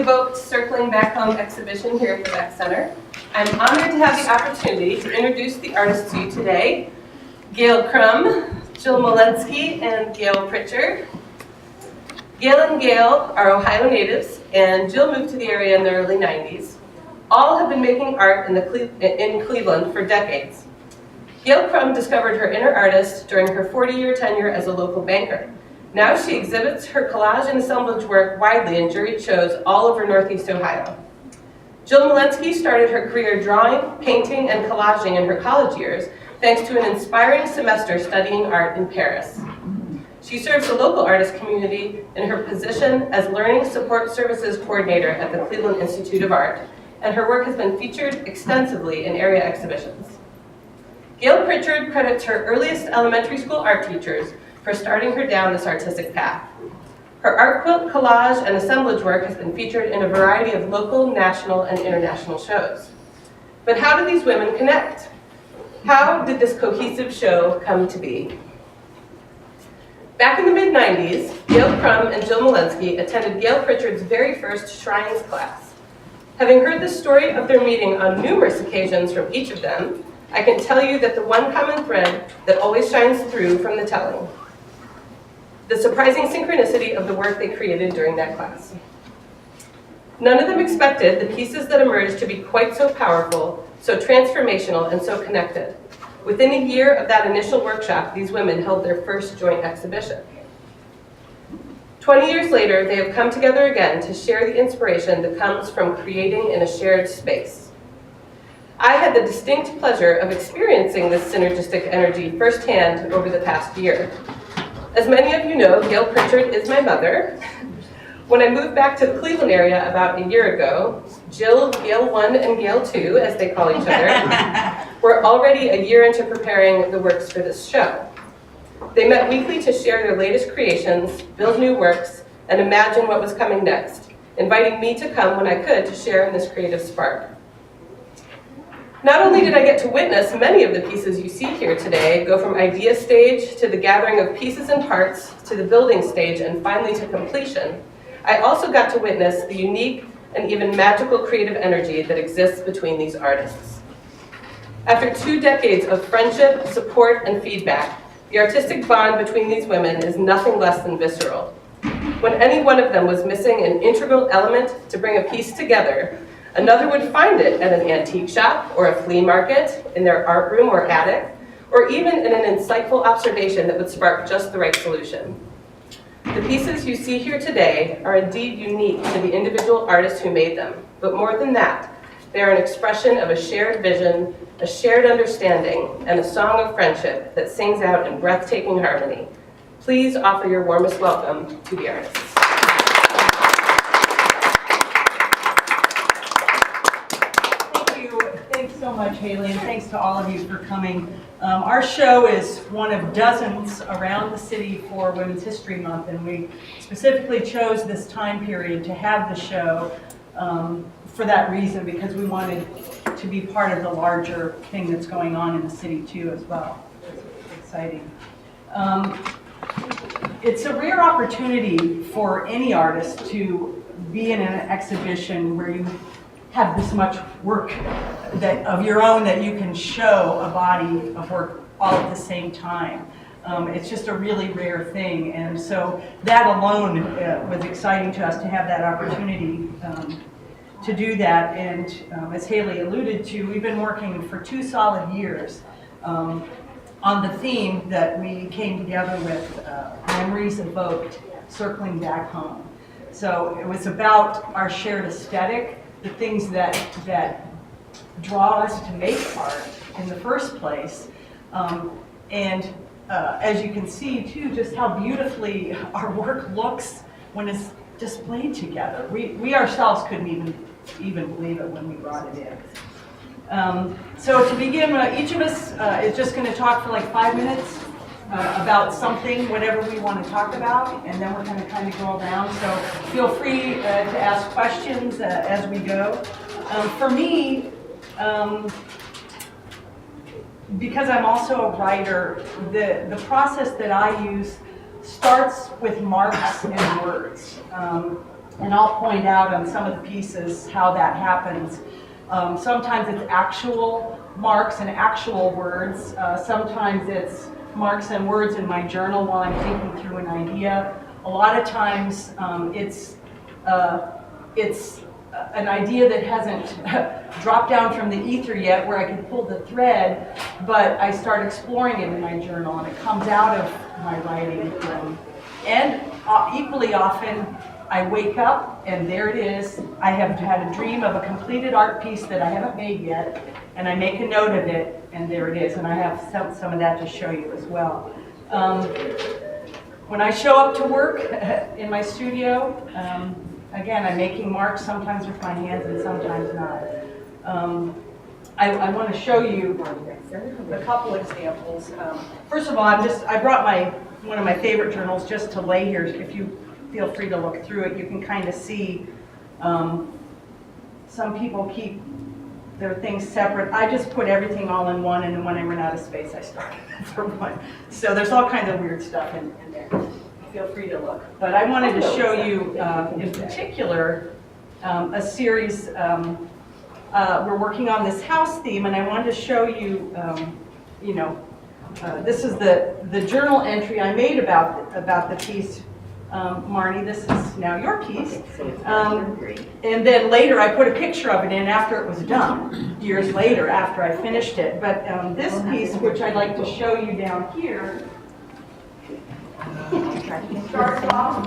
Evoked Circling Back Home exhibition here at the Rec Center. I'm honored to have the opportunity to introduce the artists to you today. Gayle Crum, Jill Milenski, and Gayle Pritchard. Gail and Gail are Ohio natives, and Jill moved to the area in the early 90s. All have been making art in Cleveland for decades. Gayle Crum discovered her inner artist during her 40-year tenure as a local banker. Now she exhibits her collage and assemblage work widely in juried shows all over Northeast Ohio. Jill Milenski started her career drawing, painting, and collaging in her college years, thanks to an inspiring semester studying art in Paris. She serves the local artist community in her position as Learning Support Services Coordinator at the Cleveland Institute of Art, and her work has been featured extensively in area exhibitions. Gayle Pritchard credits her earliest elementary school art teachers for starting her down this artistic path. Her art quilt, collage, and assemblage work has been featured in a variety of local, national, and international shows. But how did these women connect? How did this cohesive show come to be? Back in the mid-90s, Gayle Crum and Jill Milenski attended Gayle Pritchard's very first Shrines class. Having heard the story of their meeting on numerous occasions from each of them, I can tell you that the one common thread that always shines through from the telling: the surprising synchronicity of the work they created during that class. None of them expected the pieces that emerged to be quite so powerful, so transformational, and so connected. Within a year of that initial workshop, these women held their first joint exhibition. 20 years later, they have come together again to share the inspiration that comes from creating in a shared space. I had the distinct pleasure of experiencing this synergistic energy firsthand over the past year. As many of you know, Gayle Pritchard is my mother. When I moved back to the Cleveland area about a year ago, Jill, Gayle 1 and Gayle 2, as they call each other, were already a year into preparing the works for this show. They met weekly to share their latest creations, build new works, and imagine what was coming next, inviting me to come when I could to share in this creative spark. Not only did I get to witness many of the pieces you see here today go from idea stage to the gathering of pieces and parts to the building stage and finally to completion, I also got to witness the unique and even magical creative energy that exists between these artists. After 2 decades of friendship, support, and feedback, the artistic bond between these women is nothing less than visceral. When any one of them was missing an integral element to bring a piece together, another would find it at an antique shop or a flea market, in their art room or attic, or even in an insightful observation that would spark just the right solution. The pieces you see here today are indeed unique to the individual artists who made them, but more than that, they are an expression of a shared vision, a shared understanding, and a song of friendship that sings out in breathtaking harmony. Please offer your warmest welcome to the artists. Thanks so much, Haley, and thanks to all of you for coming. Our show is one of dozens around the city for Women's History Month, and we specifically chose this time period to have the show for that reason, because we wanted to be part of the larger thing that's going on in the city too as well. It's exciting. It's a rare opportunity for any artist to be in an exhibition where you have this much work of your own that you can show a body of work all at the same time. It's just a really rare thing, and so that alone was exciting to us to have that opportunity to do that. And as Haley alluded to, we've been working for 2 solid years on the theme that we came together with, Memories Evoked, Circling Back Home. So it was about our shared aesthetic, the things that draw us to make art in the first place. And as you can see too, just how beautifully our work looks when it's displayed together. We ourselves couldn't even believe it when we brought it in. So to begin, each of us is just going to talk for like 5 minutes about something, whatever we want to talk about, and then we're going to kind of go around. So feel free to ask questions as we go. For me, because I'm also a writer, the process that I use starts with marks and words. And I'll point out on some of the pieces how that happens. Sometimes it's actual marks and actual words. Sometimes it's marks and words in my journal while I'm thinking through an idea. A lot of times it's an idea that hasn't dropped down from the ether yet where I can pull the thread, but I start exploring it in my journal and it comes out of my writing. And equally often, I wake up and there it is. I have had a dream of a completed art piece that I haven't made yet, and I make a note of it, and there it is. And I have some of that to show you as well. When I show up to work in my studio, again, I'm making marks sometimes with my hands and sometimes not. I want to show you a couple examples. First of all, I brought one of my favorite journals just to lay here. If you feel free to look through it, you can kind of see some people keep their things separate. I just put everything all in one, and then when I run out of space, I started for one. So there's all kinds of weird stuff in there. Feel free to look. But I wanted to show you, in particular, a series. We're working on this house theme, and I wanted to show you, this is the journal entry I made about the piece. Marnie, this is now your piece. And then later I put a picture of it in after it was done, years later after I finished it. But this piece, which I'd like to show you down here, starts off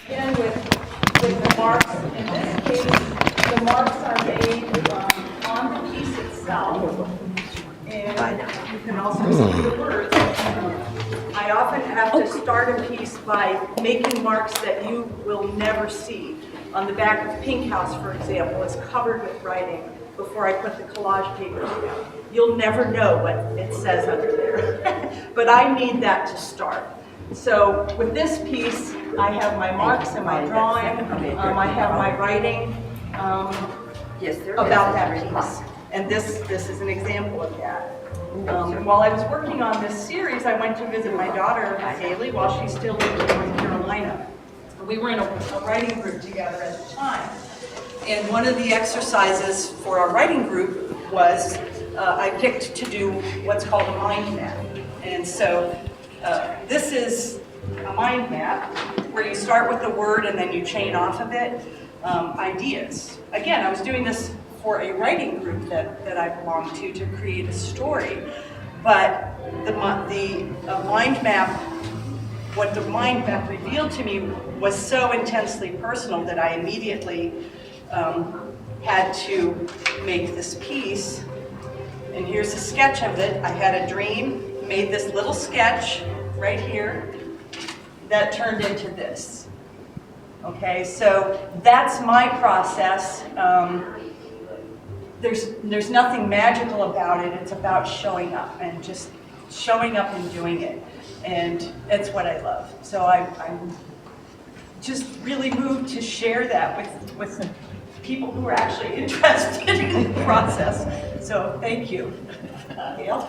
again with the marks. In this case, the marks are made on the piece itself. And you can also see the words. I often have to start a piece by making marks that you will never see. On the back of Pink House, for example, it's covered with writing before I put the collage papers down. You'll never know what it says under there. But I need that to start. So with this piece, I have my marks and my drawing. I have my writing about that piece. And this is an example of that. While I was working on this series, I went to visit my daughter, Gayle, while she still lived in North Carolina. We were in a writing group together at the time. And one of the exercises for our writing group was I picked to do what's called a mind map. And so this is a mind map where you start with the word and then you chain off of it ideas. Again, I was doing this for a writing group that I belong to create a story. But the mind map, what the mind map revealed to me was so intensely personal that I immediately had to make this piece. And here's a sketch of it. I had a dream, made this little sketch right here that turned into this. Okay, so that's my process. There's nothing magical about it. It's about showing up and just showing up and doing it. And it's what I love. So I'm just really moved to share that with some people who are actually interested in the process. So thank you. Gail?